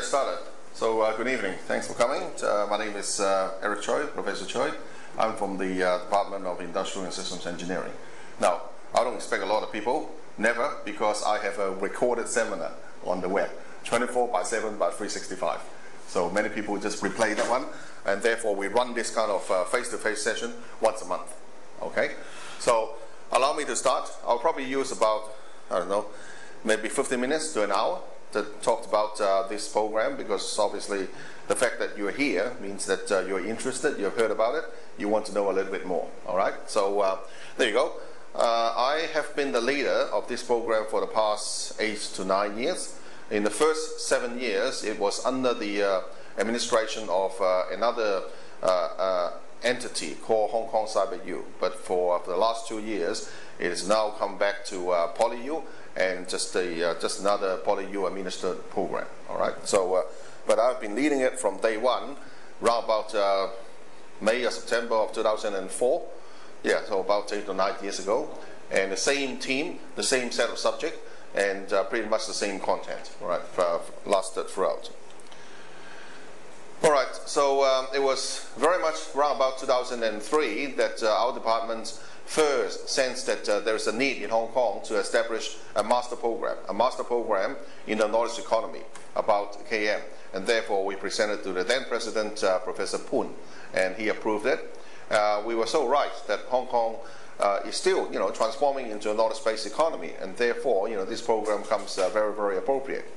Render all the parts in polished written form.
get started. So good evening. Thanks for coming. My name is Eric Tsui, Professor Tsui. I'm from the Department of Industrial and Systems Engineering. Now, I don't expect a lot of people, never, because I have a recorded seminar on the web, 24/7 by 365. So many people just replay that one, and therefore we run this kind of face-to-face session once a month. Okay? So allow me to start. I'll probably use about, I don't know, maybe 15 minutes to an hour to talk about this program, because obviously the fact that you're here means that you're interested, you've heard about it, you want to know a little bit more. All right? So there you go. I have been the leader of this program for the past 8 to 9 years. In the first 7 years, it was under the administration of another entity called Hong Kong CyberU. But for the last 2 years, it has now come back to PolyU, and just another PolyU administered program. All right. So, but I've been leading it from day one, around about May or September of 2004. Yeah, so about 8 or 9 years ago, and the same team, the same set of subject, and pretty much the same content. All right, lasted throughout. All right. So it was very much around about 2003 that our department first sensed that there is a need in Hong Kong to establish a master program in the knowledge economy about KM, and therefore we presented to the then President, Professor Poon, and he approved it. We were so right that Hong Kong is still, transforming into a knowledge-based economy, and therefore, this program comes very, very appropriate.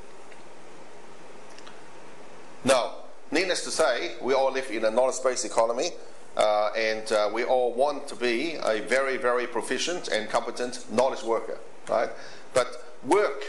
Now, needless to say, we all live in a knowledge-based economy. And we all want to be a very, very proficient and competent knowledge worker, right? But work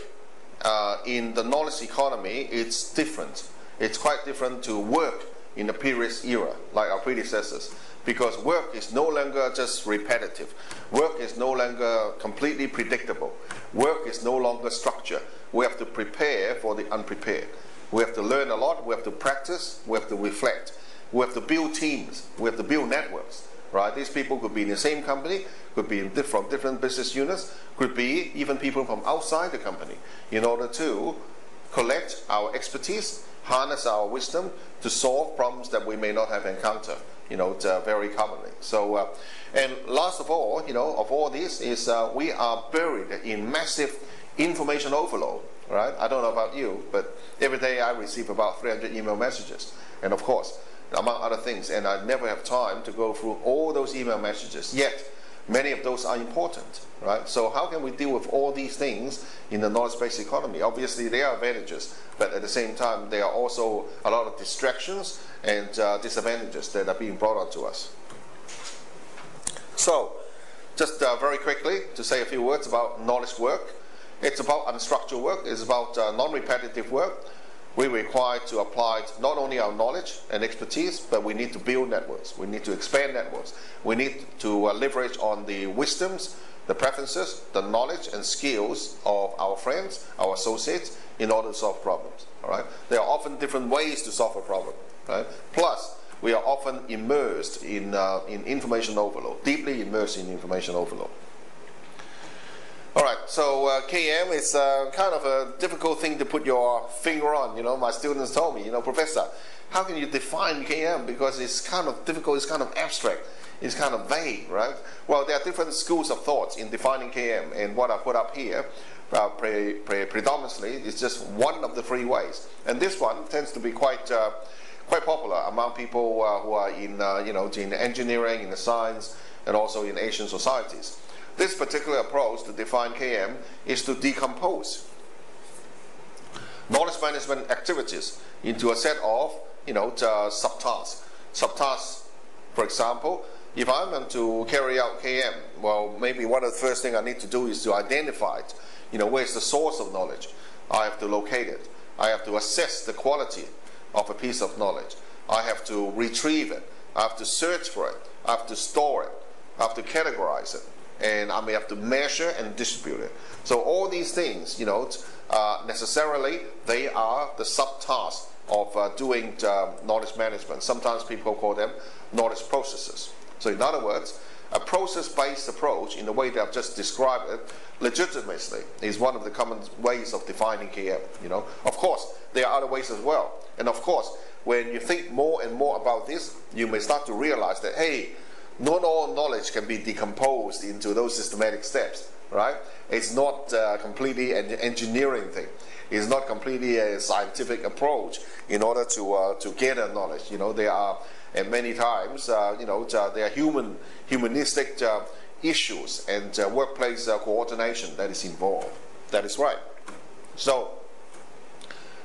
in the knowledge economy, it's different. It's quite different to work in the previous era, like our predecessors, because work is no longer just repetitive. Work is no longer completely predictable. Work is no longer structured. We have to prepare for the unprepared. We have to learn a lot. We have to practice. We have to reflect. We have to build teams. We have to build networks, right? These people could be in the same company, could be from different business units, could be even people from outside the company, in order to collect our expertise, harness our wisdom to solve problems that we may not have encountered, very commonly. So, and last of all, of all this is we are buried in massive information overload, right? I don't know about you, but every day I receive about 300 email messages, and of course, among other things, and I never have time to go through all those email messages, yet many of those are important, right? So how can we deal with all these things in the knowledge-based economy? Obviously, there are advantages, but at the same time, there are also a lot of distractions and disadvantages that are being brought onto us. So, just very quickly to say a few words about knowledge work. It's about unstructured work. It's about non-repetitive work. We require to apply not only our knowledge and expertise, but we need to build networks. We need to expand networks. We need to leverage on the wisdoms, the preferences, the knowledge and skills of our friends, our associates, in order to solve problems. All right? There are often different ways to solve a problem. Right? Plus, we are often immersed in information overload, deeply immersed in information overload. All right, so KM is kind of a difficult thing to put your finger on. My students told me, Professor, how can you define KM? Because it's kind of difficult, it's kind of abstract, it's kind of vague, right? Well, there are different schools of thoughts in defining KM, and what I put up here predominantly is just one of the 3 ways. And this one tends to be quite popular among people who are in, in engineering, in the science, and also in Asian societies. This particular approach to define KM is to decompose knowledge management activities into a set of, subtasks. Subtasks, for example, if I'm going to carry out KM, well, maybe one of the first things I need to do is to identify it. Where's the source of knowledge? I have to locate it. I have to assess the quality of a piece of knowledge. I have to retrieve it. I have to search for it. I have to store it. I have to categorize it. And I may have to measure and distribute it. So all these things, necessarily they are the subtasks of doing knowledge management. Sometimes people call them knowledge processes. So in other words, a process-based approach in the way that I've just described it, legitimately, is one of the common ways of defining KM. Of course, there are other ways as well. And of course, when you think more and more about this, you may start to realize that, hey, not all knowledge can be decomposed into those systematic steps, right? It's not completely an engineering thing. It's not completely a scientific approach in order to gather knowledge. There are, and many times, there are humanistic issues and workplace coordination that is involved. That is right. So,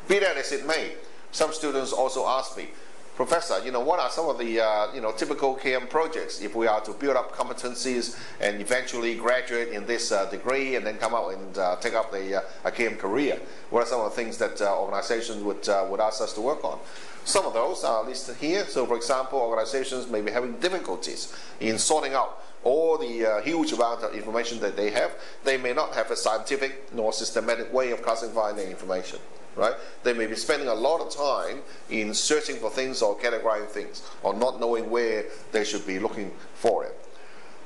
be that as it may, some students also ask me, Professor, what are some of the typical KM projects if we are to build up competencies and eventually graduate in this degree and then come out and take up a KM career? What are some of the things that organizations would ask us to work on? Some of those are listed here. So, for example, organizations may be having difficulties in sorting out all the huge amount of information that they have. They may not have a scientific nor systematic way of classifying their information. Right? They may be spending a lot of time in searching for things or categorizing things, or not knowing where they should be looking for it.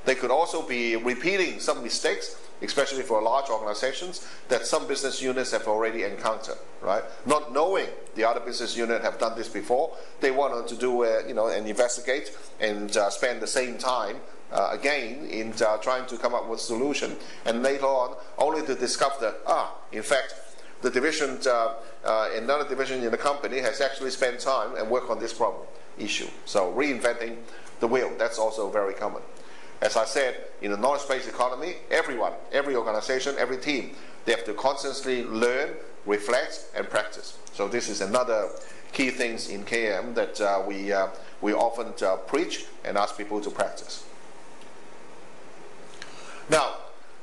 They could also be repeating some mistakes, especially for large organizations, that some business units have already encountered. Right? Not knowing the other business unit have done this before, they wanted to do and investigate and spend the same time again in trying to come up with a solution, and later on only to discover that in fact, the division, another division in the company has actually spent time and worked on this problem issue. So reinventing the wheel, that's also very common. As I said, in the knowledge-based economy, everyone, every organization, every team, they have to constantly learn, reflect, and practice. So this is another key things in KM that we often preach and ask people to practice. Now,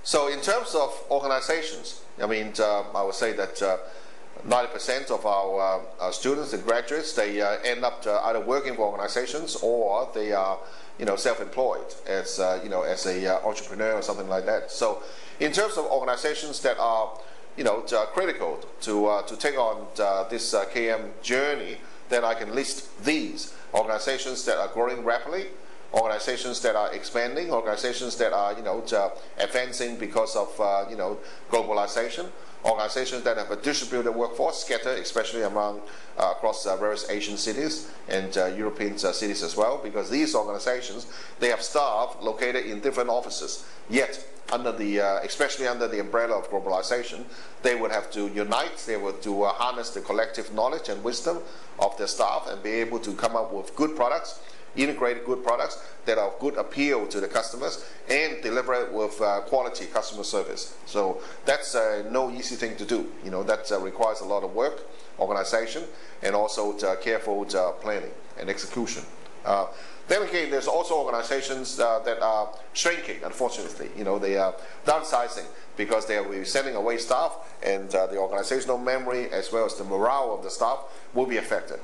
so in terms of organizations, I would say that 90% of our students and graduates, they end up either working for organizations or they are, self-employed as, as a entrepreneur or something like that. So, in terms of organizations that are, critical to take on this KM journey, then I can list these organizations that are growing rapidly, organizations that are expanding, organizations that are advancing because of globalization, organizations that have a distributed workforce scattered especially among across various Asian cities and European cities as well, because these organizations, they have staff located in different offices, yet under the especially under the umbrella of globalization, they would have to unite, they would to harness the collective knowledge and wisdom of their staff and be able to come up with good products, integrated good products that are of good appeal to the customers and deliver it with quality customer service. So that's no easy thing to do. That requires a lot of work, organization, and also careful planning and execution. Then again, there's also organizations that are shrinking, unfortunately. They are downsizing because they are sending away staff, and the organizational memory as well as the morale of the staff will be affected.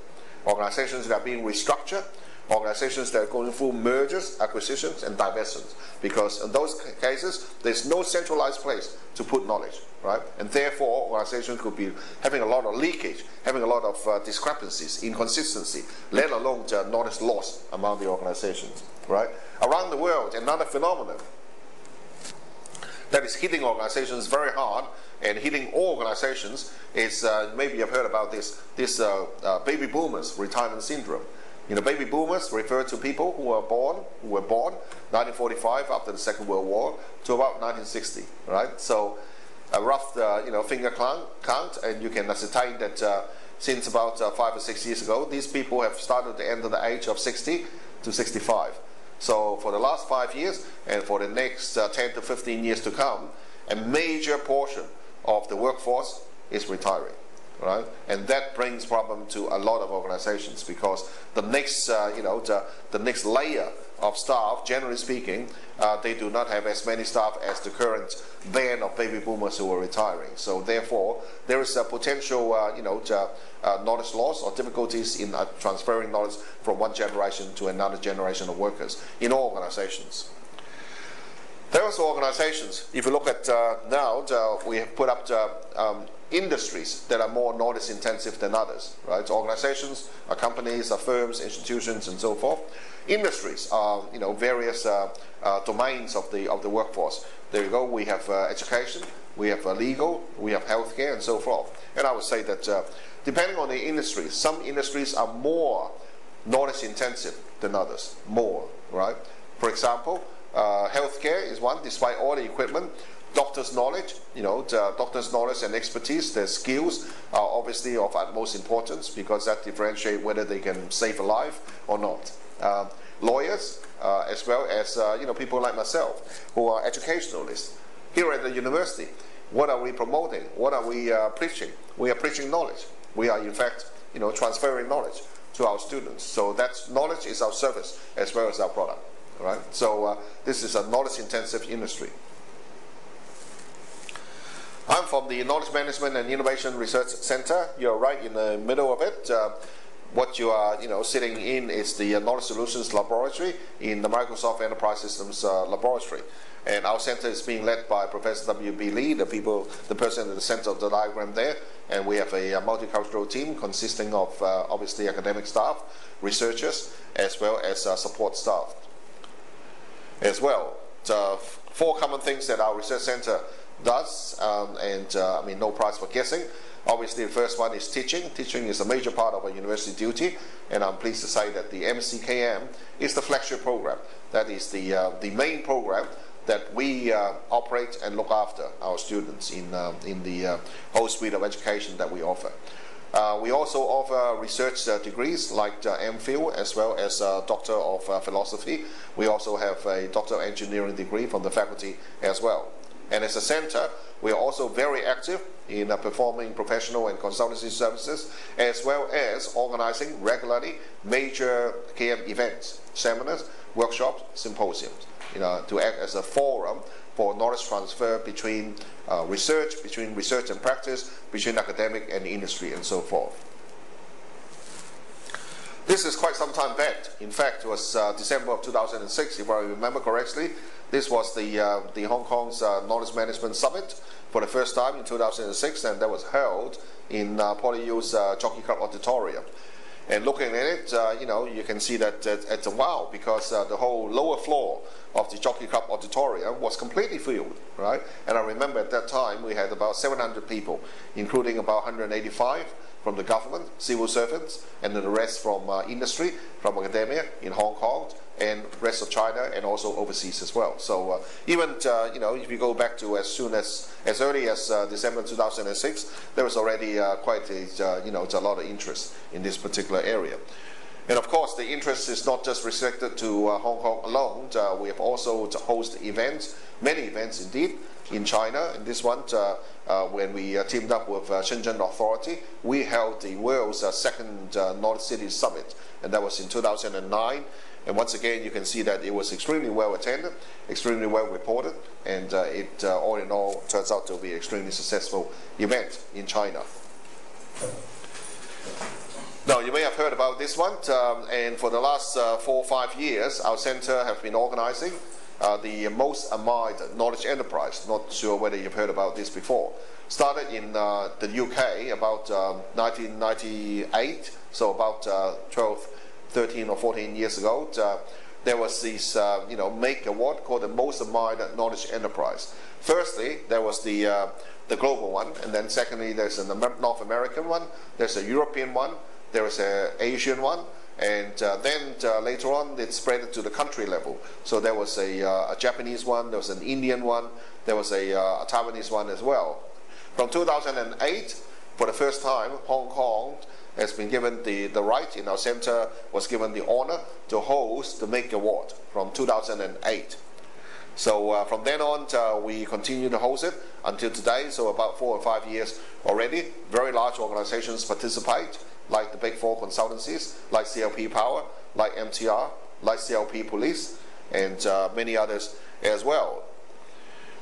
Organizations that are being restructured, organizations that are going through mergers, acquisitions, and divestments, because in those cases, there's no centralized place to put knowledge, right? And therefore, organizations could be having a lot of leakage, having a lot of discrepancies, inconsistency, let alone knowledge loss among the organizations, right? Around the world, another phenomenon that is hitting organizations very hard and hitting all organizations is, maybe you've heard about this baby boomers retirement syndrome. Baby boomers refer to people who were born 1945 after the Second World War to about 1960, right? So a rough, finger count, and you can ascertain that since about 5 or 6 years ago, these people have started to enter the age of 60 to 65. So for the last 5 years and for the next 10 to 15 years to come, a major portion of the workforce is retiring. Right? And that brings problem to a lot of organizations, because the next, the next layer of staff, generally speaking, they do not have as many staff as the current band of baby boomers who are retiring. So therefore, there is a potential, knowledge loss or difficulties in transferring knowledge from one generation to another generation of workers in all organizations. There are also organizations, if you look at now, we have put up industries that are more knowledge intensive than others, right? So organizations, companies, firms, institutions, and so forth. Industries are, various domains of the workforce. There you go. We have education, we have legal, we have healthcare, and so forth. And I would say that depending on the industry, some industries are more knowledge intensive than others, more, right? For example, healthcare is one. Despite all the equipment, doctors' knowledge, doctors' knowledge and expertise, their skills are obviously of utmost importance because that differentiates whether they can save a life or not. Lawyers, as well as people like myself who are educationalists. Here at the university, what are we promoting? What are we preaching? We are preaching knowledge. We are in fact, transferring knowledge to our students. So that knowledge is our service as well as our product, right? So this is a knowledge-intensive industry. I'm from the Knowledge Management and Innovation Research Center. You're right in the middle of it. What you are, sitting in is the Knowledge Solutions Laboratory in the Microsoft Enterprise Systems Laboratory. And our center is being led by Professor W.B. Lee, the person at the center of the diagram there. And we have a multicultural team consisting of obviously academic staff, researchers, as well as support staff. As well, four common things that our research center does, no prize for guessing. Obviously, the first one is teaching. Teaching is a major part of our university duty, and I'm pleased to say that the MCKM is the flagship program. That is the main program that we operate and look after our students in the whole suite of education that we offer. We also offer research degrees like MPhil as well as Doctor of Philosophy. We also have a Doctor of Engineering degree from the faculty as well. And as a center, we are also very active in performing professional and consultancy services, as well as organizing regularly major KM events, seminars, workshops, symposiums, to act as a forum for knowledge transfer between research and practice, between academic and industry, and so forth. This is quite some time back. In fact, it was December of 2006, if I remember correctly. This was the Hong Kong's Knowledge Management Summit for the first time in 2006, and that was held in PolyU's Jockey Club Auditorium. And looking at it, you can see that it's a wow, because the whole lower floor of the Jockey Club Auditorium was completely filled, right? And I remember at that time we had about 700 people, including about 185 from the government, civil servants, and then the rest from industry, from academia in Hong Kong, and rest of China, and also overseas as well. So even if you go back to as early as December 2006, there was already quite a lot of interest in this particular area. And of course, the interest is not just restricted to Hong Kong alone. We have also hosted events, many events indeed, in China. And this one, when we teamed up with Shenzhen Authority, we held the world's second North City Summit, and that was in 2009. And once again, you can see that it was extremely well attended, extremely well reported, and it all in all turns out to be an extremely successful event in China. Now, you may have heard about this one, and for the last 4 or 5 years, our center have been organizing the most admired knowledge enterprise. Not sure whether you've heard about this before. Started in the UK about 1998, so about 13 or 14 years ago. There was this make award called the most admired knowledge enterprise. Firstly, there was the global one, and then secondly, there's a North American one, there's a European one, there is an Asian one, and then later on it spread to the country level. So there was a Japanese one, there was an Indian one, there was a Taiwanese one as well. From 2008, for the first time, Hong Kong has been given the right, in our center was given the honor to host the Make Award from 2008. So from then on, we continue to host it until today, so about 4 or 5 years already. Very large organizations participate, like the Big Four consultancies, like CLP Power, like MTR, like CLP Police, and many others as well.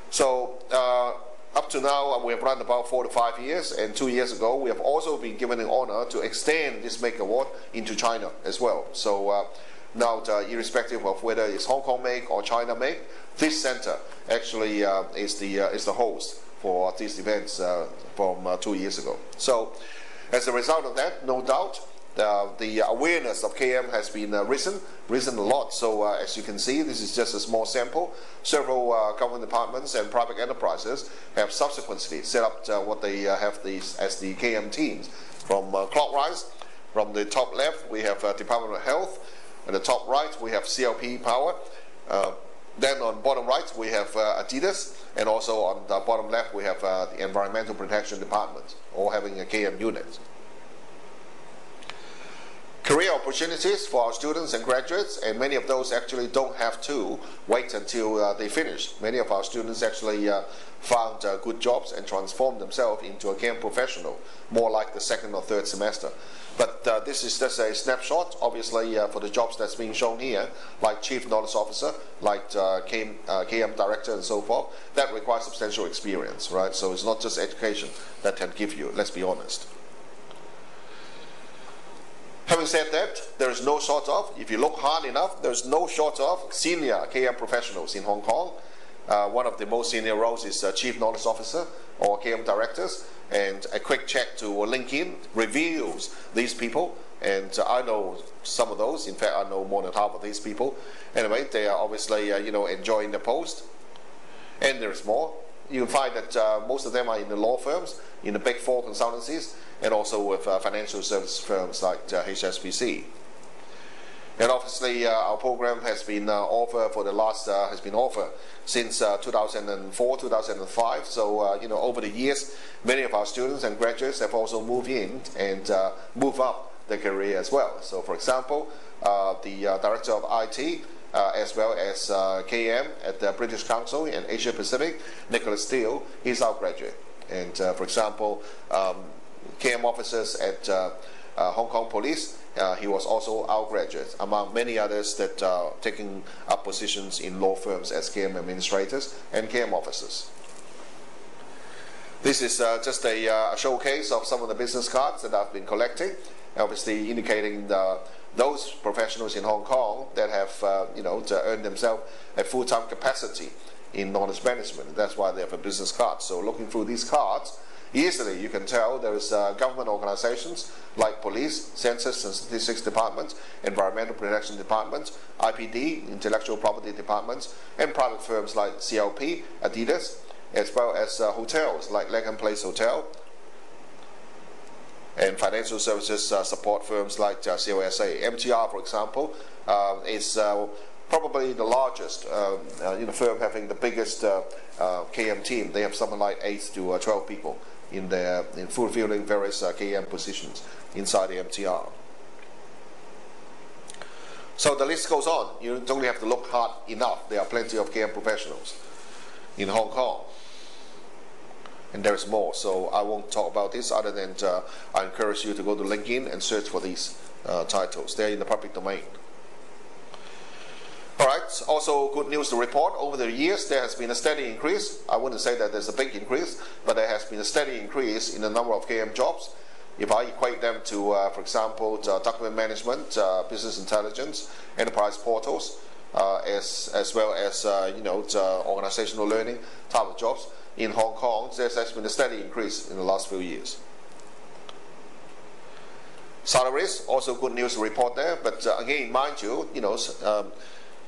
So up to now, we have run about 4 to 5 years, and 2 years ago, we have also been given the honor to extend this Make Award into China as well. So now, irrespective of whether it's Hong Kong Make or China Make, this center actually is the host for these events from 2 years ago. So as a result of that, no doubt, the awareness of KM has been risen a lot. So as you can see, this is just a small sample. Several government departments and private enterprises have subsequently set up what they have as the KM teams. From clockwise, from the top left, we have Department of Health. On the top right, we have CLP Power. Then on bottom right, we have Adidas. And also on the bottom left, we have the Environmental Protection Department, all having a KM unit. Career opportunities for our students and graduates, and many of those actually don't have to wait until they finish. Many of our students actually found good jobs and transformed themselves into a KM professional, more like the second or third semester. But this is just a snapshot, obviously, for the jobs that's being shown here, like Chief Knowledge Officer, like KM Director and so forth. That requires substantial experience, right? So it's not just education that can give you, let's be honest. Having said that, there is no short of, if you look hard enough, there is no short of senior KM professionals in Hong Kong. One of the most senior roles is Chief Knowledge Officer or KM Directors, and a quick check to LinkedIn reveals these people, and I know some of those. In fact, I know more than half of these people. Anyway, they are obviously enjoying the post, and there is more. You'll find that most of them are in the law firms, in the big four consultancies, and also with financial service firms like HSBC. And obviously, our program has been offered for the last has been offered since 2004, 2005. So over the years, many of our students and graduates have also moved in and moved up their career as well. So, for example, the Director of IT, as well as KM at the British Council in Asia Pacific, Nicholas Steele, he's our graduate. And for example, KM officers at Hong Kong Police, he was also our graduate, among many others that are taking up positions in law firms as KM administrators and KM officers. This is just a showcase of some of the business cards that I've been collecting, obviously indicating those professionals in Hong Kong that have to earn themselves a full-time capacity in knowledge management. That's why they have a business card. So looking through these cards, easily you can tell there is government organizations like Police, Census and Statistics Department, Environmental Protection Department, IPD, Intellectual Property Departments, and private firms like CLP, Adidas, as well as hotels like Langham Place Hotel, and financial services support firms like COSA. MTR, for example, is probably the largest firm having the biggest KM team. They have something like 8 to 12 people in fulfilling various KM positions inside the MTR. So the list goes on. You don't have to look hard enough. There are plenty of KM professionals in Hong Kong. And there's more, so I won't talk about this other than I encourage you to go to LinkedIn and search for these titles. They're in the public domain. Alright, also good news to report. Over the years, there has been a steady increase. I wouldn't say that there's a big increase, but there has been a steady increase in the number of KM jobs. If I equate them to, for example, document management, business intelligence, enterprise portals, as well as organizational learning type of jobs, in Hong Kong, there has been a steady increase in the last few years. Salaries, also good news to report there, but again, mind you,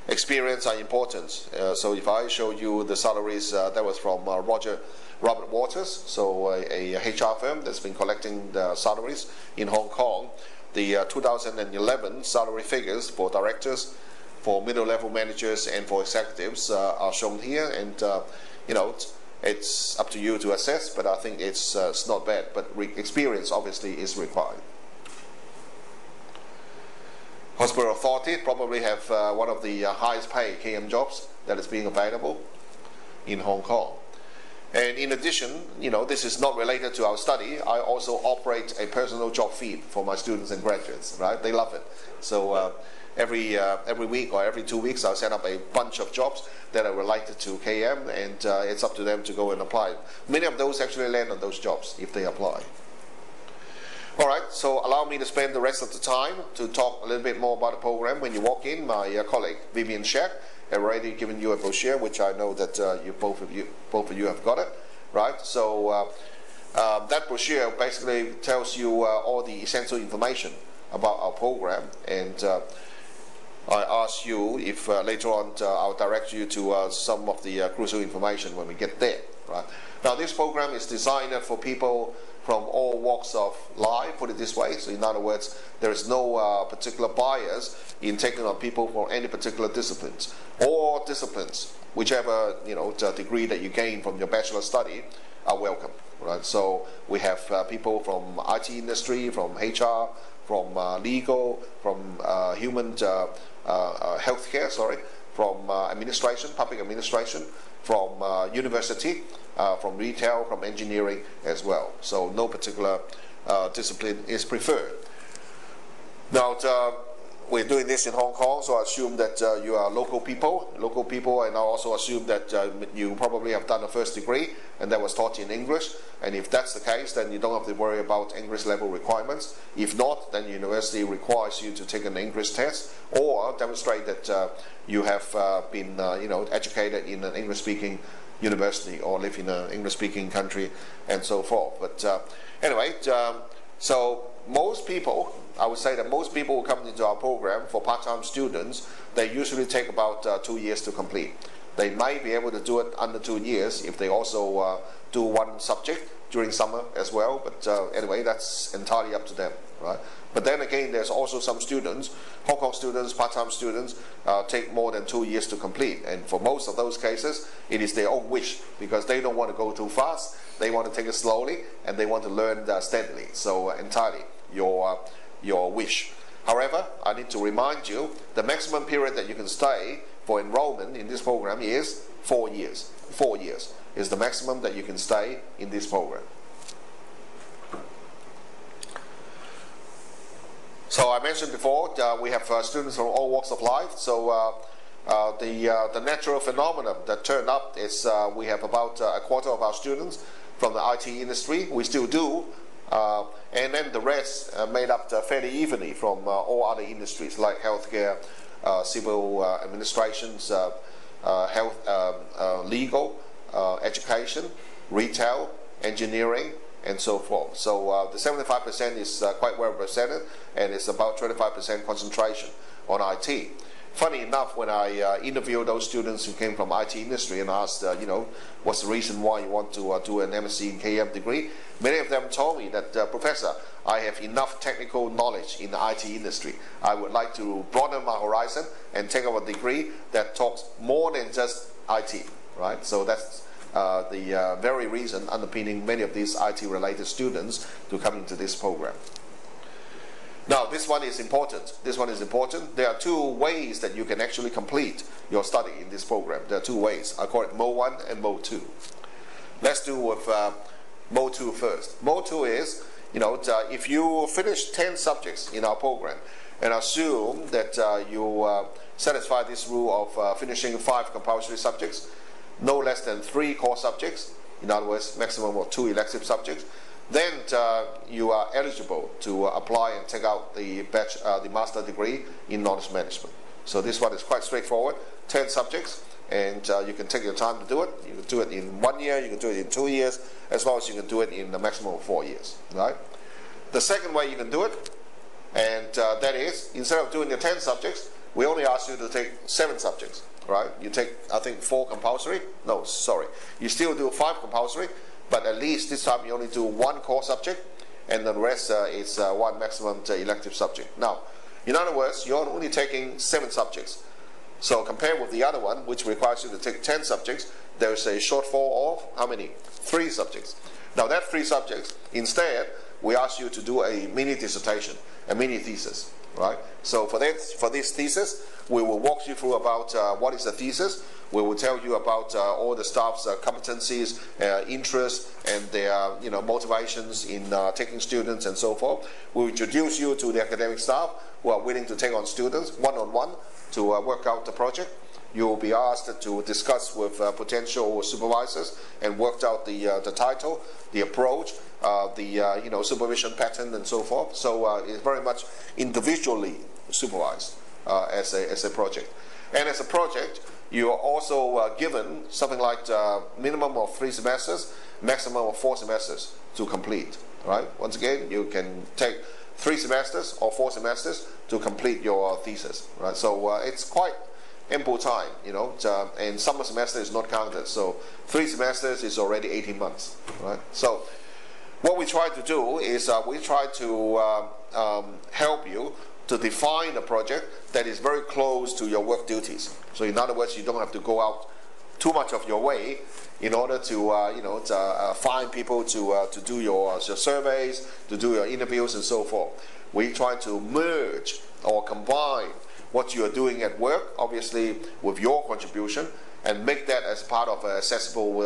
experience are important. So if I show you the salaries, that was from Robert Waters, so a HR firm that's been collecting the salaries in Hong Kong. The 2011 salary figures for directors, for middle-level managers, and for executives are shown here, and it's up to you to assess, but I think it's not bad, but experience obviously is required. Hospital Authority probably have one of the highest paid KM jobs that is being available in Hong Kong. And in addition, this is not related to our study. I also operate a personal job feed for my students and graduates, right? They love it. So every week or every 2 weeks, I'll set up a bunch of jobs that are related to KM, and it's up to them to go and apply. Many of those actually land on those jobs if they apply. Alright, so allow me to spend the rest of the time to talk a little bit more about the program. When you walk in, my colleague Vivian Sheck have already given you a brochure, which I know that both of you have got it. right? So that brochure basically tells you all the essential information about our program, and I ask you if later on I'll direct you to some of the crucial information when we get there, right? Now this program is designed for people from all walks of life, put it this way. So in other words, there is no particular bias in taking on people from any particular disciplines. All disciplines, whichever degree that you gain from your bachelor study, are welcome, right? So we have people from IT industry, from HR, from legal, from human healthcare, from administration, public administration, from university, from retail, from engineering as well. So no particular discipline is preferred. Now we're doing this in Hong Kong, so I assume that you are local people, and I also assume that you probably have done a first degree and that was taught in English. And if that's the case, then you don't have to worry about English level requirements. If not, then the university requires you to take an English test or demonstrate that you have been educated in an English-speaking university or live in an English-speaking country and so forth. But anyway, so most people, I would say that most people who come into our program for part-time students, they usually take about 2 years to complete. They might be able to do it under 2 years if they also do one subject during summer as well, but anyway, that's entirely up to them, right? But then again, there's also some students, Hong Kong students, part-time students, take more than 2 years to complete, and for most of those cases, it is their own wish, because they don't want to go too fast, they want to take it slowly, and they want to learn steadily, so entirely your wish. However, I need to remind you, the maximum period that you can stay for enrollment in this program is 4 years. 4 years is the maximum that you can stay in this program. So I mentioned before, we have students from all walks of life. So the natural phenomenon that turned up is we have about a quarter of our students from the IT industry. We still do. And then the rest made up fairly evenly from all other industries like healthcare, civil administrations, legal, education, retail, engineering, and so forth. So the 75% is quite well represented, and it's about 25% concentration on IT. Funny enough, when I interviewed those students who came from IT industry and asked, what's the reason why you want to do an MSc in KM degree, many of them told me that, Professor, I have enough technical knowledge in the IT industry. I would like to broaden my horizon and take up a degree that talks more than just IT, right? So that's the very reason underpinning many of these IT-related students to come into this program. Now, this one is important. This one is important. There are 2 ways that you can actually complete your study in this program. There are 2 ways. I call it Mode 1 and Mode 2. Let's do with Mode 2 first. Mode 2 is, if you finish 10 subjects in our program and assume that you satisfy this rule of finishing 5 compulsory subjects, no less than 3 core subjects, in other words, maximum of 2 elective subjects, then you are eligible to apply and take out the master degree in knowledge management. So this one is quite straightforward, 10 subjects, and you can take your time to do it. You can do it in 1 year, you can do it in 2 years, as long as you can do it in a maximum of 4 years, right? The second way you can do it, and that is, instead of doing the 10 subjects, we only ask you to take 7 subjects, right? You take, I think, 4 compulsory. No, sorry. You still do 5 compulsory, but at least this time you only do 1 core subject, and the rest is 1 maximum elective subject. Now, in other words, you're only taking 7 subjects. So compared with the other one, which requires you to take 10 subjects, there's a shortfall of how many? 3 subjects. Now that 3 subjects, instead, we ask you to do a mini dissertation, a mini thesis, right? So for this thesis, we will walk you through about what is a thesis. We will tell you about all the staff's competencies, interests, and their motivations in taking students and so forth. We will introduce you to the academic staff who are willing to take on students one-on-one to work out the project. You will be asked to discuss with potential supervisors and work out the title, the approach, the supervision pattern, and so forth. So it's very much individually supervised as a project. And as a project, you are also given something like minimum of 3 semesters, maximum of 4 semesters to complete. Right? Once again, you can take 3 semesters or 4 semesters to complete your thesis. Right? So it's quite ample time, you know, and summer semester is not counted. So 3 semesters is already 18 months. Right? So what we try to do is we try to help you to define a project that is very close to your work duties. So in other words, you don't have to go out too much of your way in order to find people to do your surveys, to do your interviews and so forth. We try to merge or combine what you are doing at work, obviously with your contribution, and make that as part of an accessible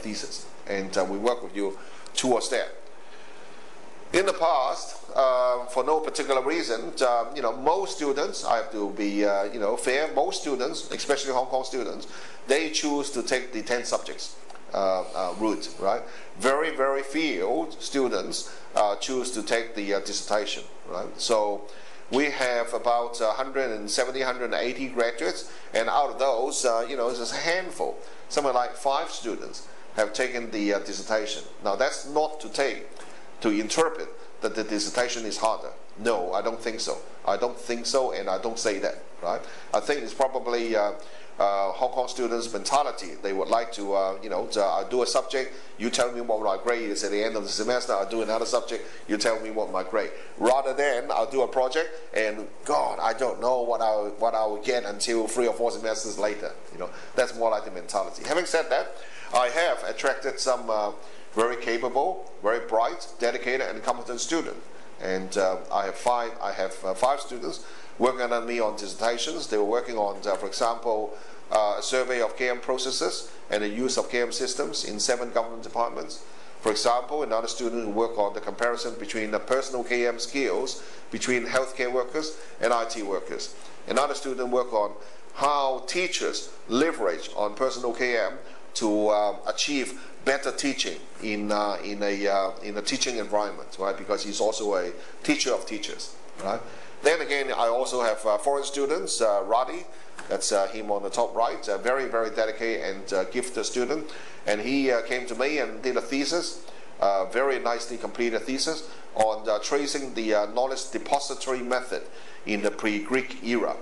thesis. And we work with you towards that. In the past, for no particular reason, most students, I have to be fair, most students, especially Hong Kong students, they choose to take the 10 subjects route, right? Very, very few students choose to take the dissertation, right? So we have about 170, 180 graduates, and out of those, there's a handful, something like 5 students have taken the dissertation. Now that's not to interpret that the dissertation is harder. No, I don't think so. I don't think so, and I don't say that, right? I think it's probably Hong Kong students' mentality. They would like to, I do a subject, you tell me what my grade is at the end of the semester, I'll do another subject, you tell me what my grade. Rather than I'll do a project, and God, I don't know what I will get until 3 or 4 semesters later. That's more like the mentality. Having said that, I have attracted some very capable, very bright, dedicated, and competent students. And I have 5 students working under me on dissertations. They were working on, for example, a survey of KM processes and the use of KM systems in 7 government departments. For example, another student who worked on the comparison between the personal KM skills between healthcare workers and IT workers. Another student worked on how teachers leverage on personal KM to achieve better teaching in a teaching environment, right? Because he's also a teacher of teachers, right? Then again, I also have foreign students, Radi, that's him on the top right, a very, very dedicated and gifted student, and he came to me and did a thesis, very nicely completed thesis on tracing the knowledge depository method in the pre-Greek era.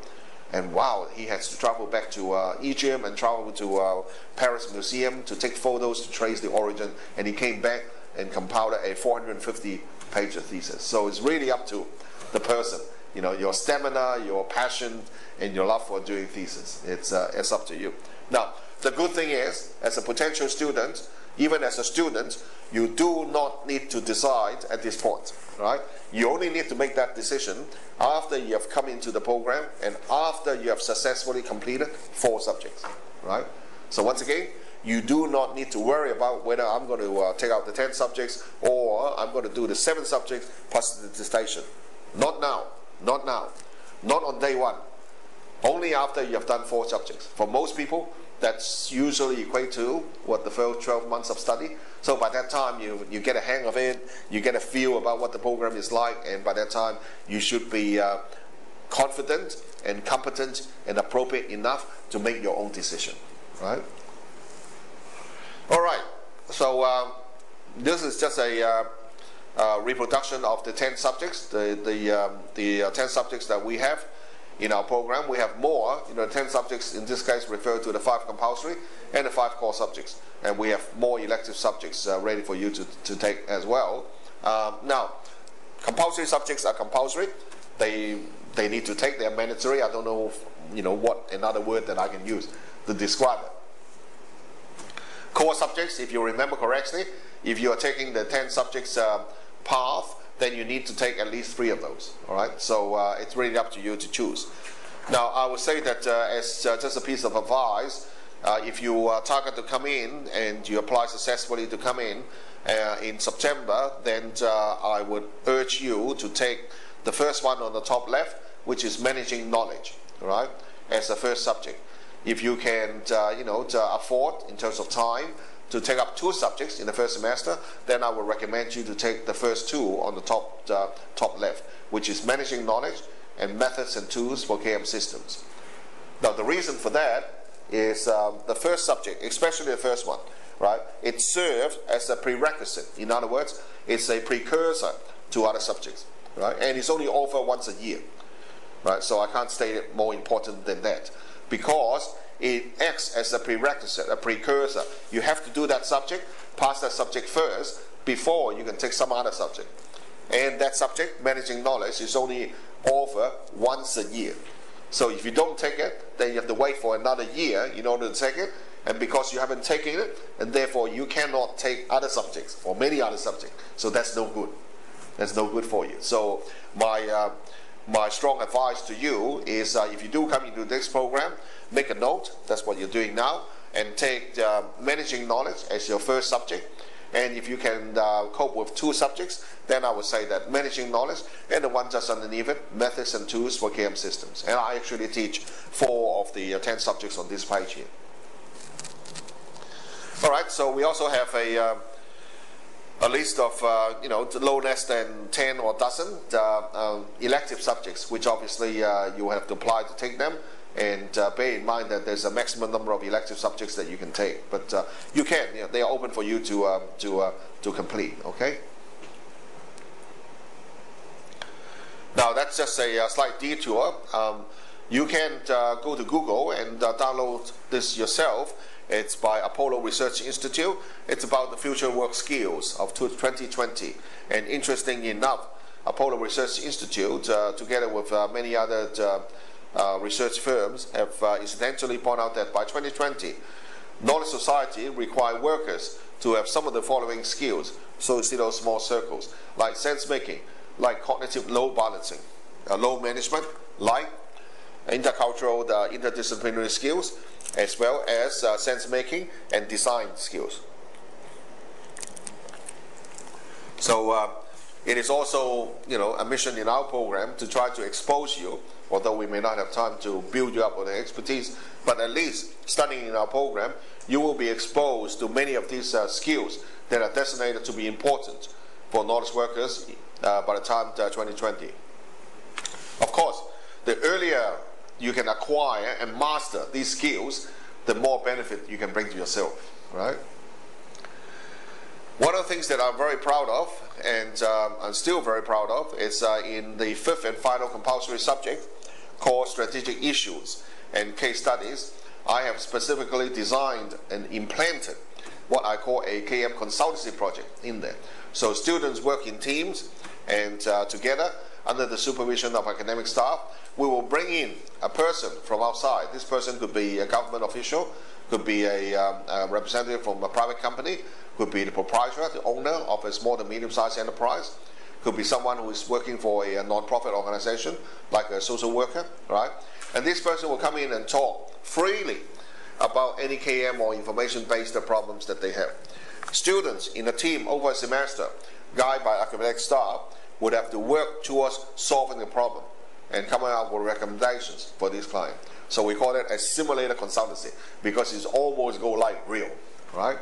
And wow, he has to travel back to Egypt and travel to Paris Museum to take photos to trace the origin, and he came back and compiled a 450-page thesis. So it's really up to the person, your stamina, your passion, and your love for doing thesis. It's up to you. Now, the good thing is, as a potential student, even as a student, you do not need to decide at this point, right? You only need to make that decision after you have come into the program and after you have successfully completed 4 subjects, right? So once again, you do not need to worry about whether I'm going to take out the 10 subjects or I'm going to do the 7 subjects plus the dissertation. Not now, not now, not on day 1. Only after you have done 4 subjects. For most people, that's usually equate to what the first 12 months of study. So by that time, you get a hang of it, you get a feel about what the program is like, and by that time, you should be confident and competent and appropriate enough to make your own decision, right? All right, so this is just a reproduction of the 10 subjects, the 10 subjects that we have in our program. We have more, 10 subjects in this case refer to the 5 compulsory and the 5 core subjects. And we have more elective subjects ready for you to take as well. Now, compulsory subjects are compulsory. They need to take, they're mandatory. I don't know, what another word that I can use to describe it. Core subjects, if you remember correctly, if you are taking the 10 subjects path, then you need to take at least 3 of those. All right, so it's really up to you to choose. Now, I would say that as just a piece of advice, if you target to come in and you apply successfully to come in September, then I would urge you to take the first one on the top left, which is managing knowledge, right, as the first subject. If you can, afford in terms of time to take up 2 subjects in the first semester, then I would recommend you to take the first 2 on the top left, which is managing knowledge and methods and tools for KM systems. Now the reason for that is the first subject, especially the first one, right? It serves as a prerequisite. In other words, it's a precursor to other subjects, right? And it's only offered once a year, right? So I can't state it more important than that, because it acts as a prerequisite, a precursor. You have to do that subject, pass that subject first, before you can take some other subject. And that subject, managing knowledge, is only offered once a year. So if you don't take it, then you have to wait for another year in order to take it. And because you haven't taken it, and therefore you cannot take other subjects or many other subjects. So that's no good. That's no good for you. So my strong advice to you is if you do come into this program, make a note, that's what you're doing now, and take managing knowledge as your first subject. And if you can cope with 2 subjects, then I would say that managing knowledge, and the one just underneath it, methods and tools for KM systems. And I actually teach 4 of the 10 subjects on this page here. All right, so we also have a list of no less than 10 or dozen elective subjects, which obviously you have to apply to take them. And bear in mind that there's a maximum number of elective subjects that you can take, but you can. They are open for you to complete. Okay. Now that's just a slight detour. You can go to Google and download this yourself. It's by Apollo Research Institute. It's about the future work skills of 2020. And interestingly enough, Apollo Research Institute, together with many other research firms, have incidentally pointed out that by 2020, knowledge society require workers to have some of the following skills. So you see those small circles, like sense making, like cognitive load balancing, load management, like intercultural, interdisciplinary skills, as well as sense making and design skills. So it is also, a mission in our program to try to expose you, although we may not have time to build you up with the expertise, but at least studying in our program, you will be exposed to many of these skills that are designated to be important for knowledge workers by the time 2020. Of course, the earlier you can acquire and master these skills, the more benefit you can bring to yourself, right? One of the things that I'm very proud of, and I'm still very proud of, is in the 5th and final compulsory subject called Strategic Issues and Case Studies, I have specifically designed and implanted what I call a KM consultancy project in there. So students work in teams, and together, under the supervision of academic staff, we will bring in a person from outside. This person could be a government official, could be a representative from a private company, could be the proprietor, the owner of a small to medium-sized enterprise, could be someone who is working for a non-profit organization, like a social worker, right? And this person will come in and talk freely about any KM or information-based problems that they have. Students in a team over a semester, guided by academic staff, would have to work towards solving the problem and coming up with recommendations for this client. So we call it a simulator consultancy, because it's almost go like real, right?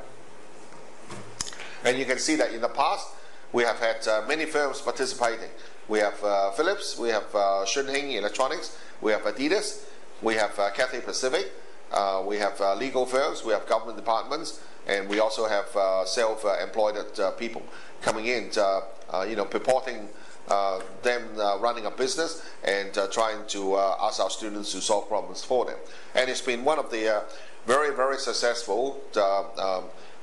And you can see that in the past, we have had many firms participating. We have Philips, we have Shunhing Electronics, we have Adidas, we have Cathay Pacific, we have legal firms, we have government departments, and we also have self-employed people coming in, purporting them running a business and trying to ask our students to solve problems for them. And it's been one of the very, very successful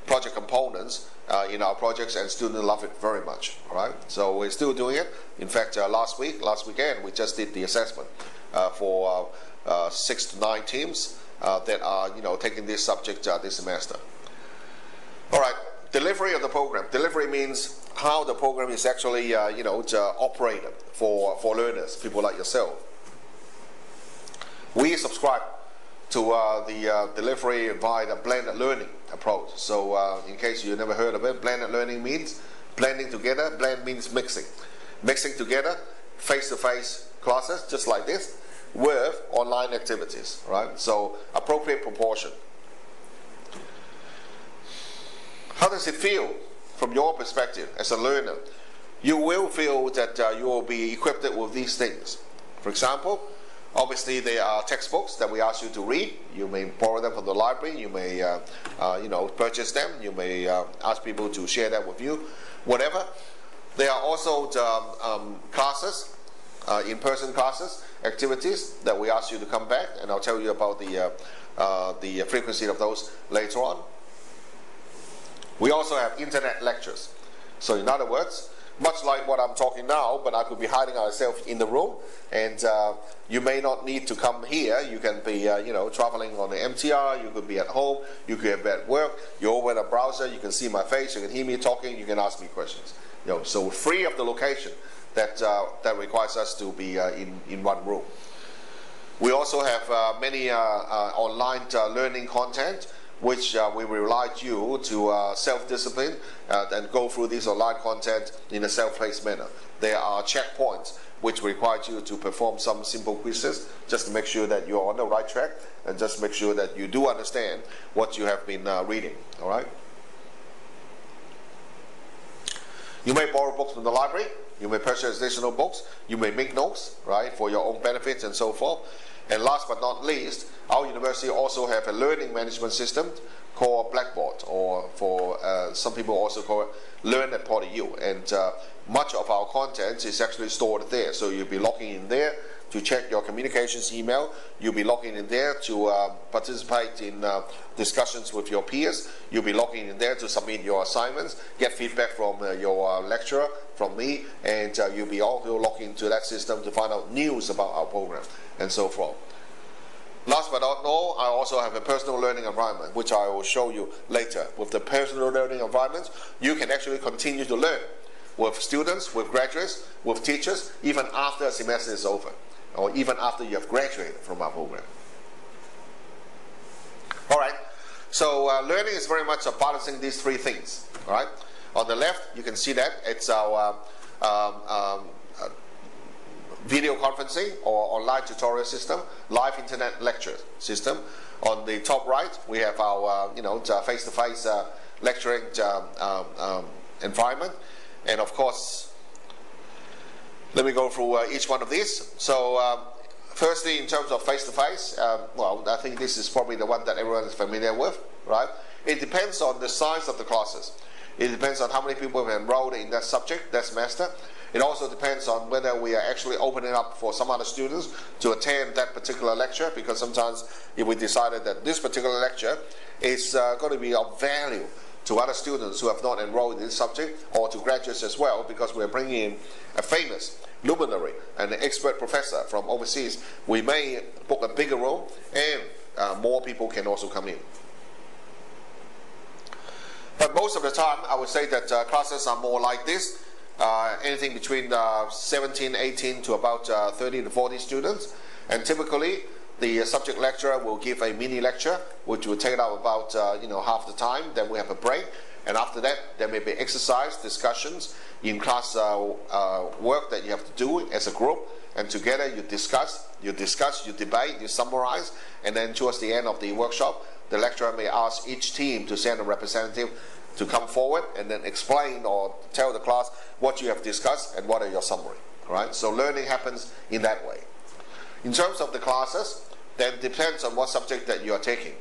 project components in our projects, and students love it very much. All right, so we're still doing it. In fact, last weekend, we just did the assessment for 6 to 9 teams that are taking this subject this semester. All right, delivery of the program. Delivery means how the program is actually operated for learners, people like yourself. We subscribe to the delivery via the blended learning approach. So in case you never heard of it, blended learning means blending together. Blend means mixing. Mixing together face-to-face classes, just like this, with online activities, right? So appropriate proportion. How does it feel from your perspective as a learner? You will feel that you will be equipped with these things. For example, Obviously, there are textbooks that we ask you to read. You may borrow them from the library. You may, purchase them. You may ask people to share that with you, whatever. There are also the, classes, in-person classes, activities that we ask you to come back, and I'll tell you about the frequency of those later on. We also have internet lectures. So in other words, much like what I'm talking now, but I could be hiding myself in the room, and you may not need to come here. You can be, traveling on the MTR. You could be at home. You could be at work. You open a browser. You can see my face. You can hear me talking. You can ask me questions. So free of the location that requires us to be in one room. We also have many online learning content, which we will like you to self-discipline and go through this online content in a self-paced manner. There are checkpoints which require you to perform some simple quizzes just to make sure that you're on the right track and just make sure that you do understand what you have been reading. All right? You may borrow books from the library. You may purchase additional books. You may make notes, right, for your own benefits and so forth. And last but not least, our university also have a learning management system called Blackboard, or for some people also call it Learn at PolyU. And much of our content is actually stored there. So you'll be logging in there to check your communications email. You'll be logging in there to participate in discussions with your peers. You'll be logging in there to submit your assignments, get feedback from your lecturer, from me, and you'll be also logging into that system to find out news about our program and so forth. Last but not all, I also have a personal learning environment, which I will show you later. With the personal learning environment, you can actually continue to learn with students, with graduates, with teachers, even after a semester is over, or even after you have graduated from our program. All right, so learning is very much balancing these three things. All right, on the left, you can see that it's our video conferencing or online tutorial system, live internet lecture system. On the top right, we have our face-to-face lecturing environment. And of course, let me go through each one of these. So firstly, in terms of face-to-face, well, I think this is probably the one that everyone is familiar with, right? It depends on the size of the classes. It depends on how many people have enrolled in that subject, that semester. It also depends on whether we are actually opening up for some other students to attend that particular lecture, because sometimes if we decided that this particular lecture is going to be of value to other students who have not enrolled in this subject, or to graduates as well, because we're bringing in a famous luminary and an expert professor from overseas, we may book a bigger room and more people can also come in. But most of the time, I would say that classes are more like this. Anything between 17, 18 to about 30 to 40 students. And typically, the subject lecturer will give a mini lecture, which will take out about half the time. Then we have a break. And after that, there may be exercise, discussions, in-class work that you have to do as a group. And together you discuss, you debate, you summarize. And then towards the end of the workshop, the lecturer may ask each team to send a representative to come forward and then explain or tell the class what you have discussed and what are your summary. Right? So learning happens in that way. In terms of the classes, then depends on what subject that you are taking.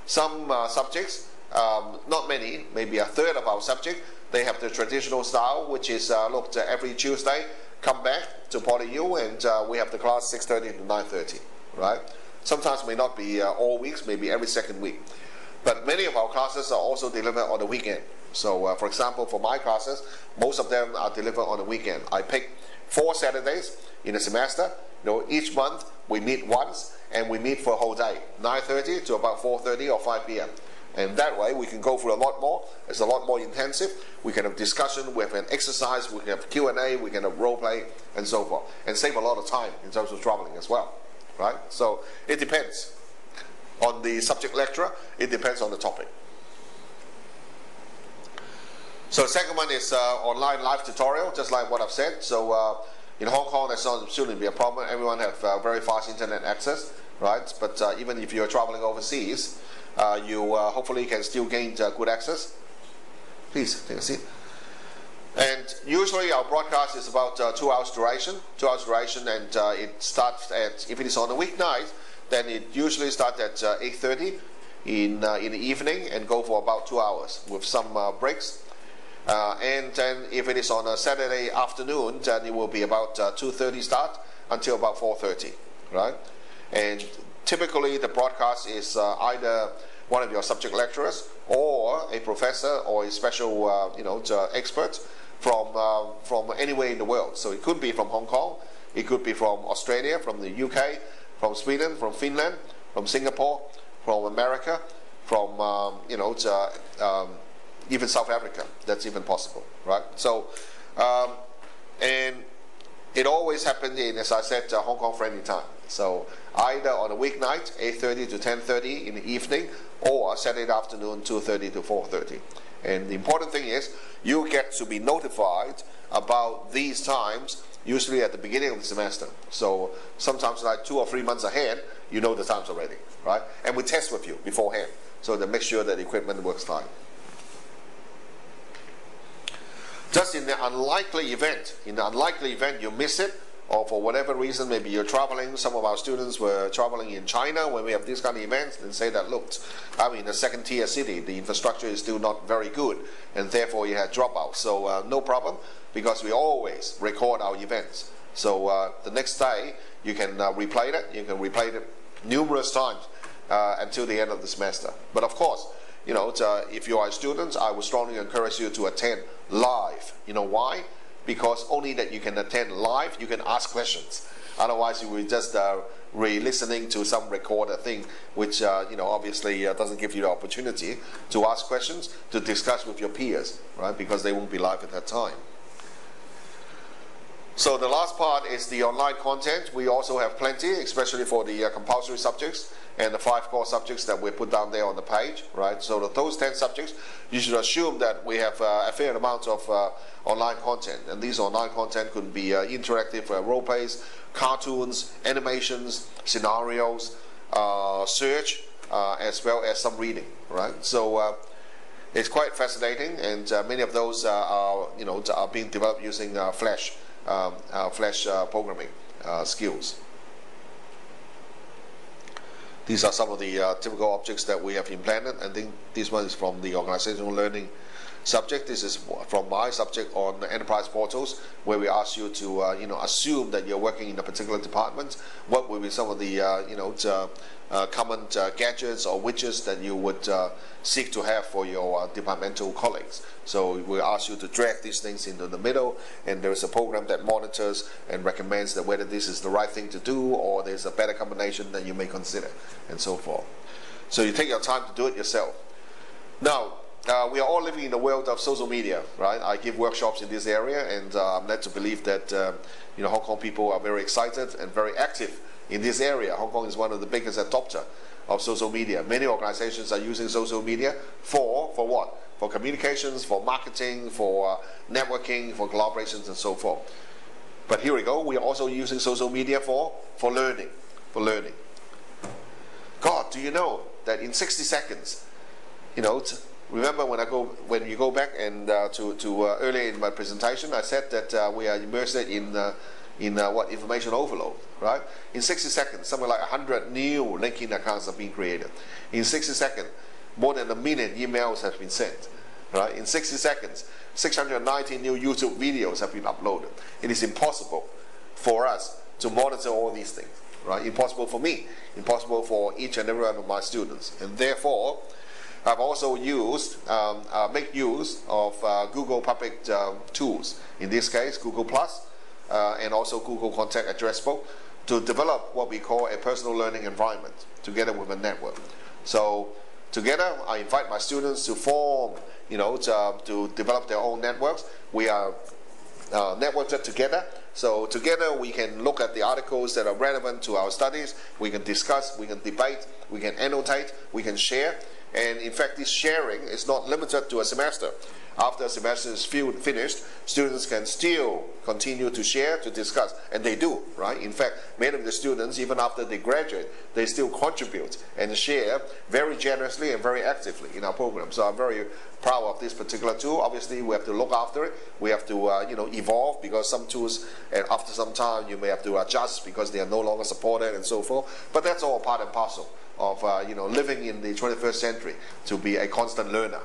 Some subjects, not many, maybe a third of our subject, they have the traditional style, which is looked every Tuesday, come back to PolyU, and we have the class 6:30 to 9:30. Right? Sometimes may not be all weeks, maybe every second week. But many of our classes are also delivered on the weekend. So, for example, for my classes, most of them are delivered on the weekend. I pick 4 Saturdays in a semester. Each month we meet once, and we meet for a whole day, 9:30 to about 4:30 or 5 p.m. And that way we can go through a lot more. It's a lot more intensive. We can have discussion, we have an exercise, we can have Q&A, we can have role play, and so forth. And save a lot of time in terms of traveling as well. Right? So it depends on the subject lecturer, it depends on the topic. So the second one is online live tutorial, just like what I've said. So in Hong Kong, that's not shouldn't be a problem. Everyone have very fast internet access, right? But even if you're traveling overseas, you hopefully can still gain good access. Please take a seat. And usually our broadcast is about 2 hours duration, and it starts at, if it is on a weeknight, then it usually starts at 8:30 in the evening and go for about 2 hours with some breaks. And then if it is on a Saturday afternoon, then it will be about 2:30 start until about 4:30, right? And typically the broadcast is either one of your subject lecturers or a professor or a special expert from anywhere in the world. So it could be from Hong Kong, it could be from Australia, from the UK, from Sweden, from Finland, from Singapore, from America, from even South Africa. That's even possible, right? So and it always happened in, as I said, Hong Kong friendly time. So either on a weeknight, 8:30 to 10:30 in the evening, or Saturday afternoon, 2:30 to 4:30. And the important thing is you get to be notified about these times usually at the beginning of the semester. So sometimes like 2 or 3 months ahead, you know the times already, right? And we test with you beforehand so to make sure that the equipment works fine. Just in the unlikely event you miss it, or for whatever reason, maybe you're traveling, some of our students were traveling in China when we have these kind of events, and say that, look, I'm in a second tier city, the infrastructure is still not very good, and therefore you had dropouts. So no problem, because we always record our events. So the next day, you can replay it. You can replay it numerous times until the end of the semester. But of course, if you are a student, I would strongly encourage you to attend live. You know why? Because only that you can attend live, you can ask questions. Otherwise, you will just re-listening to some recorder thing, which obviously doesn't give you the opportunity to ask questions, to discuss with your peers, right? Because they won't be live at that time. So the last part is the online content. We also have plenty, especially for the compulsory subjects and the 5 core subjects that we put down there on the page, right? So those 10 subjects, you should assume that we have a fair amount of online content. And these online content could be interactive role plays, cartoons, animations, scenarios, search, as well as some reading, right? So it's quite fascinating, and many of those are being developed using Flash programming skills. These are some of the typical objects that we have implemented. I think this one is from the organizational learning subject. This is from my subject on enterprise portals, where we ask you to assume that you're working in a particular department. What will be some of the common gadgets or widgets that you would seek to have for your departmental colleagues? So we ask you to drag these things into the middle, and there is a program that monitors and recommends that whether this is the right thing to do or there's a better combination that you may consider, and so forth. So you take your time to do it yourself. Now, we are all living in the world of social media, right? I give workshops in this area, and I'm led to believe that Hong Kong people are very excited and very active in this area. Hong Kong is one of the biggest adopter of social media. Many organizations are using social media for what? For communications, for marketing, for networking, for collaborations, and so forth. But here we go. We are also using social media for learning. For learning. God, do you know that in 60 seconds, remember when you go back and to earlier in my presentation, I said that we are immersed in information overload, right? In 60 seconds, something like 100 new LinkedIn accounts are being created. In 60 seconds, more than 1 million emails have been sent, right? In 60 seconds, 690 new YouTube videos have been uploaded. It is impossible for us to monitor all these things, right? Impossible for me, impossible for each and every one of my students, and therefore, I've also make use of Google public tools. In this case, Google Plus, and also Google Contact Address Book, to develop what we call a personal learning environment together with a network. So together, I invite my students to form, to develop their own networks. We are networked together. So together we can look at the articles that are relevant to our studies. We can discuss, we can debate, we can annotate, we can share. And in fact, this sharing is not limited to a semester. After a semester is finished, students can still continue to share, to discuss, and they do, right? In fact, many of the students, even after they graduate, they still contribute and share very generously and very actively in our program. So I'm very proud of this particular tool. Obviously, we have to look after it. We have to, evolve, because some tools, and after some time, you may have to adjust because they are no longer supported and so forth. But that's all part and parcel of, living in the 21st century, to be a constant learner.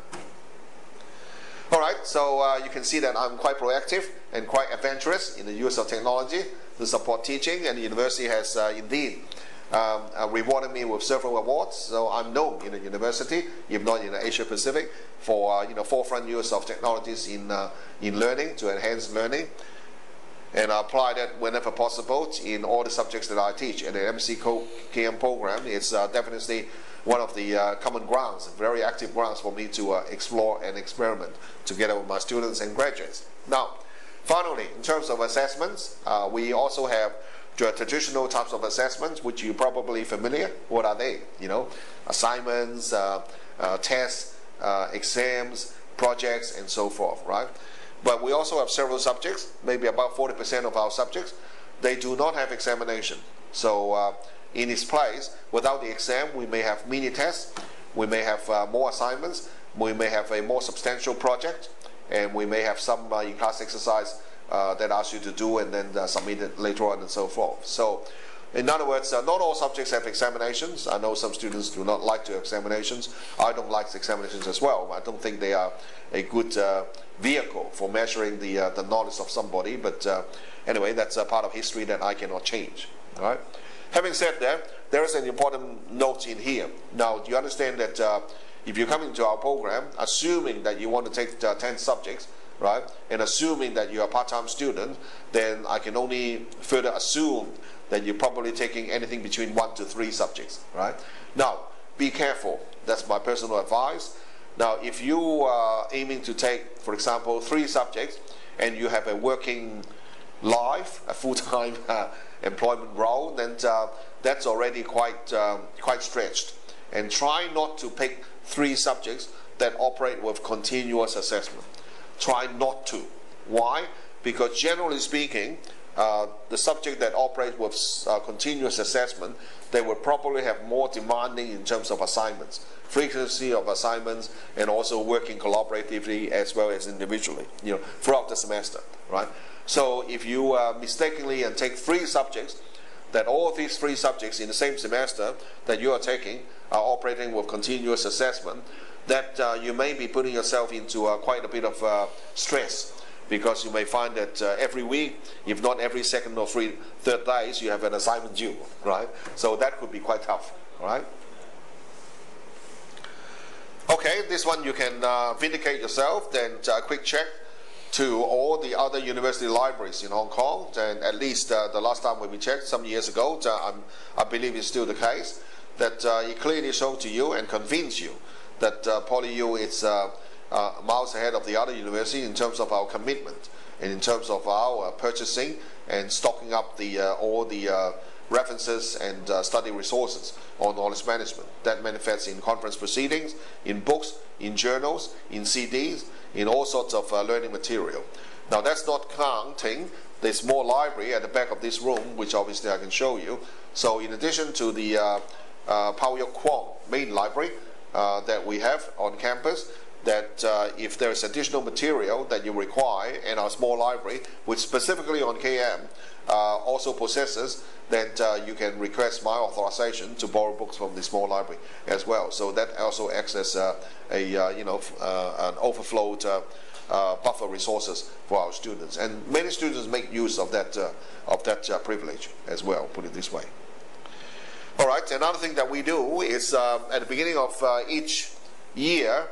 All right, so you can see that I'm quite proactive and quite adventurous in the use of technology to support teaching, and the university has indeed rewarded me with several awards. So I'm known in the university, if not in the Asia Pacific, for forefront use of technologies in learning, to enhance learning, and I apply that whenever possible in all the subjects that I teach. And the MCKM program is definitely one of the common grounds, very active grounds for me to explore and experiment together with my students and graduates. Now, finally, in terms of assessments, we also have traditional types of assessments, which you're probably familiar. What are they? Assignments, tests, exams, projects, and so forth, right? But we also have several subjects, maybe about 40% of our subjects, they do not have examination. So in its place, without the exam, we may have mini tests, we may have more assignments, we may have a more substantial project, and we may have some in-class exercise that asks you to do and then submit it later on and so forth. So, in other words, not all subjects have examinations. I know some students do not like to have examinations. I don't like examinations as well. I don't think they are a good vehicle for measuring the knowledge of somebody. But anyway, that's a part of history that I cannot change. All right. Having said that, there is an important note in here. Now, you understand that if you come into our program, assuming that you want to take 10 subjects, right, and assuming that you're a part-time student, then I can only further assume that you're probably taking anything between 1 to 3 subjects, right? Now, be careful. That's my personal advice. Now, if you are aiming to take, for example, 3 subjects, and you have a working life, a full-time employment role, then that's already quite stretched. And try not to pick 3 subjects that operate with continuous assessment. Try not to. Why? Because generally speaking, the subject that operates with continuous assessment, they will probably have more demanding in terms of assignments, frequency of assignments, and also working collaboratively as well as individually, throughout the semester, right? So if you mistakenly and take 3 subjects, that all these 3 subjects in the same semester that you are taking are operating with continuous assessment, that you may be putting yourself into quite a bit of stress, because you may find that every week, if not every second or third days, you have an assignment due, right? So that could be quite tough, right? Okay, this one you can vindicate yourself, then a quick check to all the other university libraries in Hong Kong, and at least the last time when we checked some years ago, I believe it's still the case, that it clearly showed to you and convinced you that PolyU is miles ahead of the other university in terms of our commitment and in terms of our purchasing and stocking up all the references and study resources on knowledge management. That manifests in conference proceedings, in books, in journals, in CDs, in all sorts of learning material. Now, that's not counting the small library at the back of this room, which obviously I can show you. So in addition to the Pao Yok Kwong main library that we have on campus, that if there is additional material that you require in our small library, which specifically on KM also possesses, then you can request my authorization to borrow books from the small library as well. So that also acts as an overflowed buffer resources for our students, and many students make use of that privilege as well. Put it this way. All right. Another thing that we do is at the beginning of each year,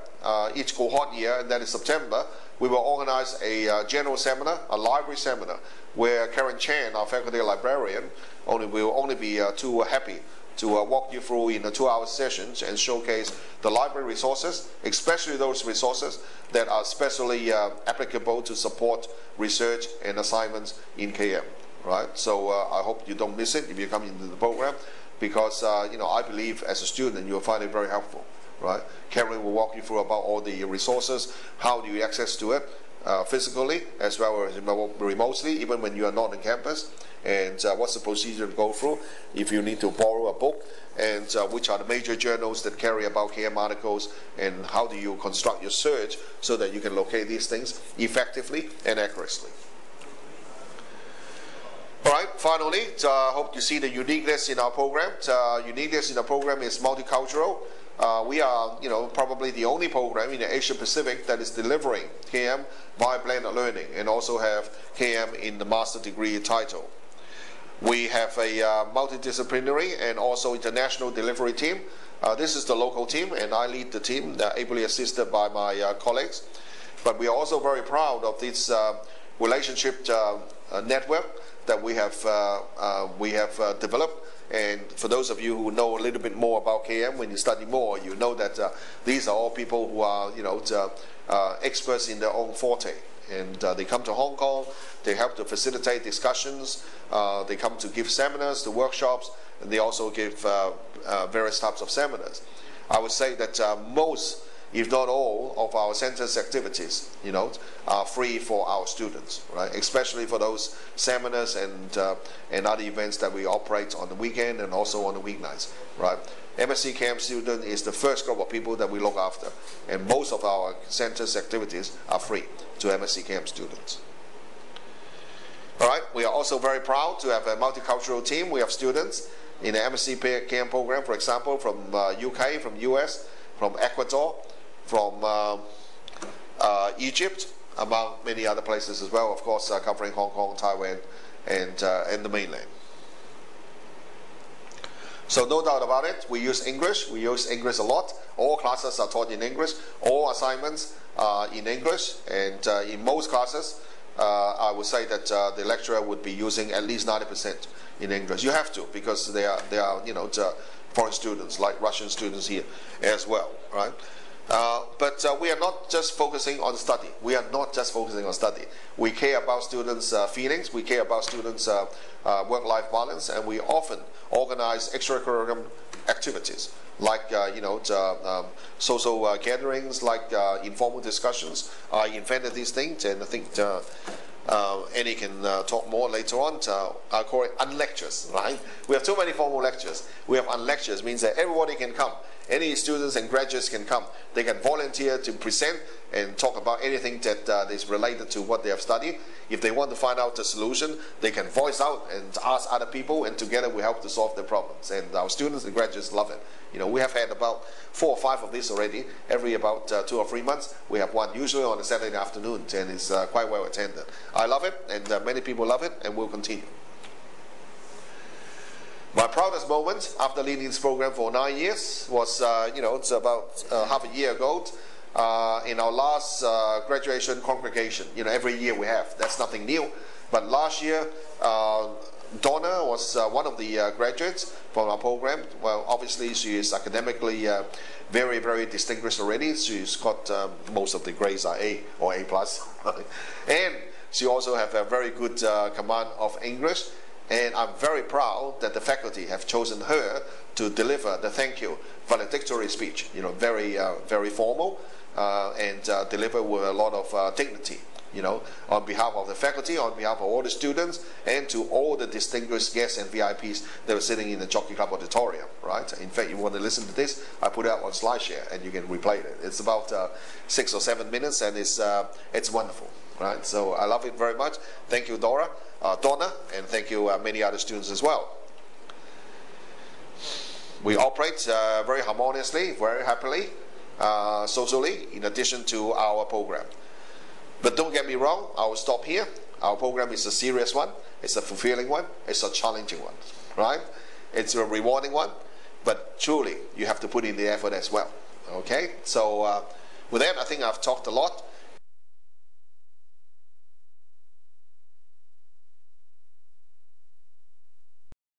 each cohort year, and that is September, we will organize a general seminar, a library seminar, where Karen Chan, our faculty librarian, will only be too happy to walk you through in 2-hour sessions and showcase the library resources, especially those resources that are specially applicable to support research and assignments in KM. Right? So I hope you don't miss it if you come into the program, because I believe as a student you'll find it very helpful. right? Karen will walk you through about all the resources, how do you access to it physically as well as remotely, even when you are not on campus, and what's the procedure to go through if you need to borrow a book, and which are the major journals that carry about KM articles, and how do you construct your search so that you can locate these things effectively and accurately. All right, finally, I hope you see the uniqueness in our program. Uniqueness in our program is multicultural. We are, probably the only program in the Asia Pacific that is delivering KM via blended learning and also have KM in the master degree title. We have a multidisciplinary and also international delivery team. This is the local team, and I lead the team, ably assisted by my colleagues. But we are also very proud of this relationship network that we have developed. And for those of you who know a little bit more about KM, when you study more, you know that these are all people who are, experts in their own forte. And they come to Hong Kong, they help to facilitate discussions, they come to give seminars, to workshops, and they also give various types of seminars. I would say that most, if not all, of our center's activities, are free for our students, right? Especially for those seminars and other events that we operate on the weekend and also on the weeknights, right? MSc KM student is the first group of people that we look after, and most of our center's activities are free to MSc KM students. All right, we are also very proud to have a multicultural team. We have students in the MSc KM program, for example, from UK, from US, from Ecuador, from Egypt, among many other places as well, of course, covering Hong Kong, Taiwan, and the mainland. So no doubt about it, we use English. We use English a lot. All classes are taught in English. All assignments are in English. And in most classes, I would say that the lecturer would be using at least 90% in English. You have to, because they are foreign students, like Russian students here as well, right? But we are not just focusing on study. We are not just focusing on study. We care about students' feelings. We care about students' work-life balance, and we often organize extracurricular activities like social gatherings, like informal discussions. I invented these things, and I think Annie can talk more later on. I call it unlectures, right? We have too many formal lectures. We have unlectures, means that everybody can come. Any students and graduates can come. They can volunteer to present and talk about anything that is related to what they have studied. If they want to find out the solution, they can voice out and ask other people, and together we help to solve their problems. And our students and graduates love it. We have had about 4 or 5 of these already. Every about 2 or 3 months, we have one, usually on a Saturday afternoon, and it's quite well attended. I love it, and many people love it, and will continue. My proudest moment after leading this program for 9 years was, it's about half a year ago, in our last graduation congregation. Every year we have. That's nothing new. But last year, Donna was one of the graduates from our program. Well, obviously she is academically very, very distinguished already. She's got most of the grades are A or A+. And she also has a very good command of English. And I'm very proud that the faculty have chosen her to deliver the thank you valedictory speech. Very, very formal and deliver with a lot of dignity. On behalf of the faculty, on behalf of all the students, and to all the distinguished guests and VIPs that are sitting in the Jockey Club auditorium, right? In fact, you want to listen to this, I put it out on SlideShare, and you can replay it. It's about 6 or 7 minutes, and it's wonderful, right? So I love it very much. Thank you, Donna, and thank you many other students as well. We operate very harmoniously, very happily, socially, in addition to our program. But don't get me wrong, I will stop here. Our program is a serious one, it's a fulfilling one, it's a challenging one, right? It's a rewarding one, but truly, you have to put in the effort as well, okay? So with that, I think I've talked a lot.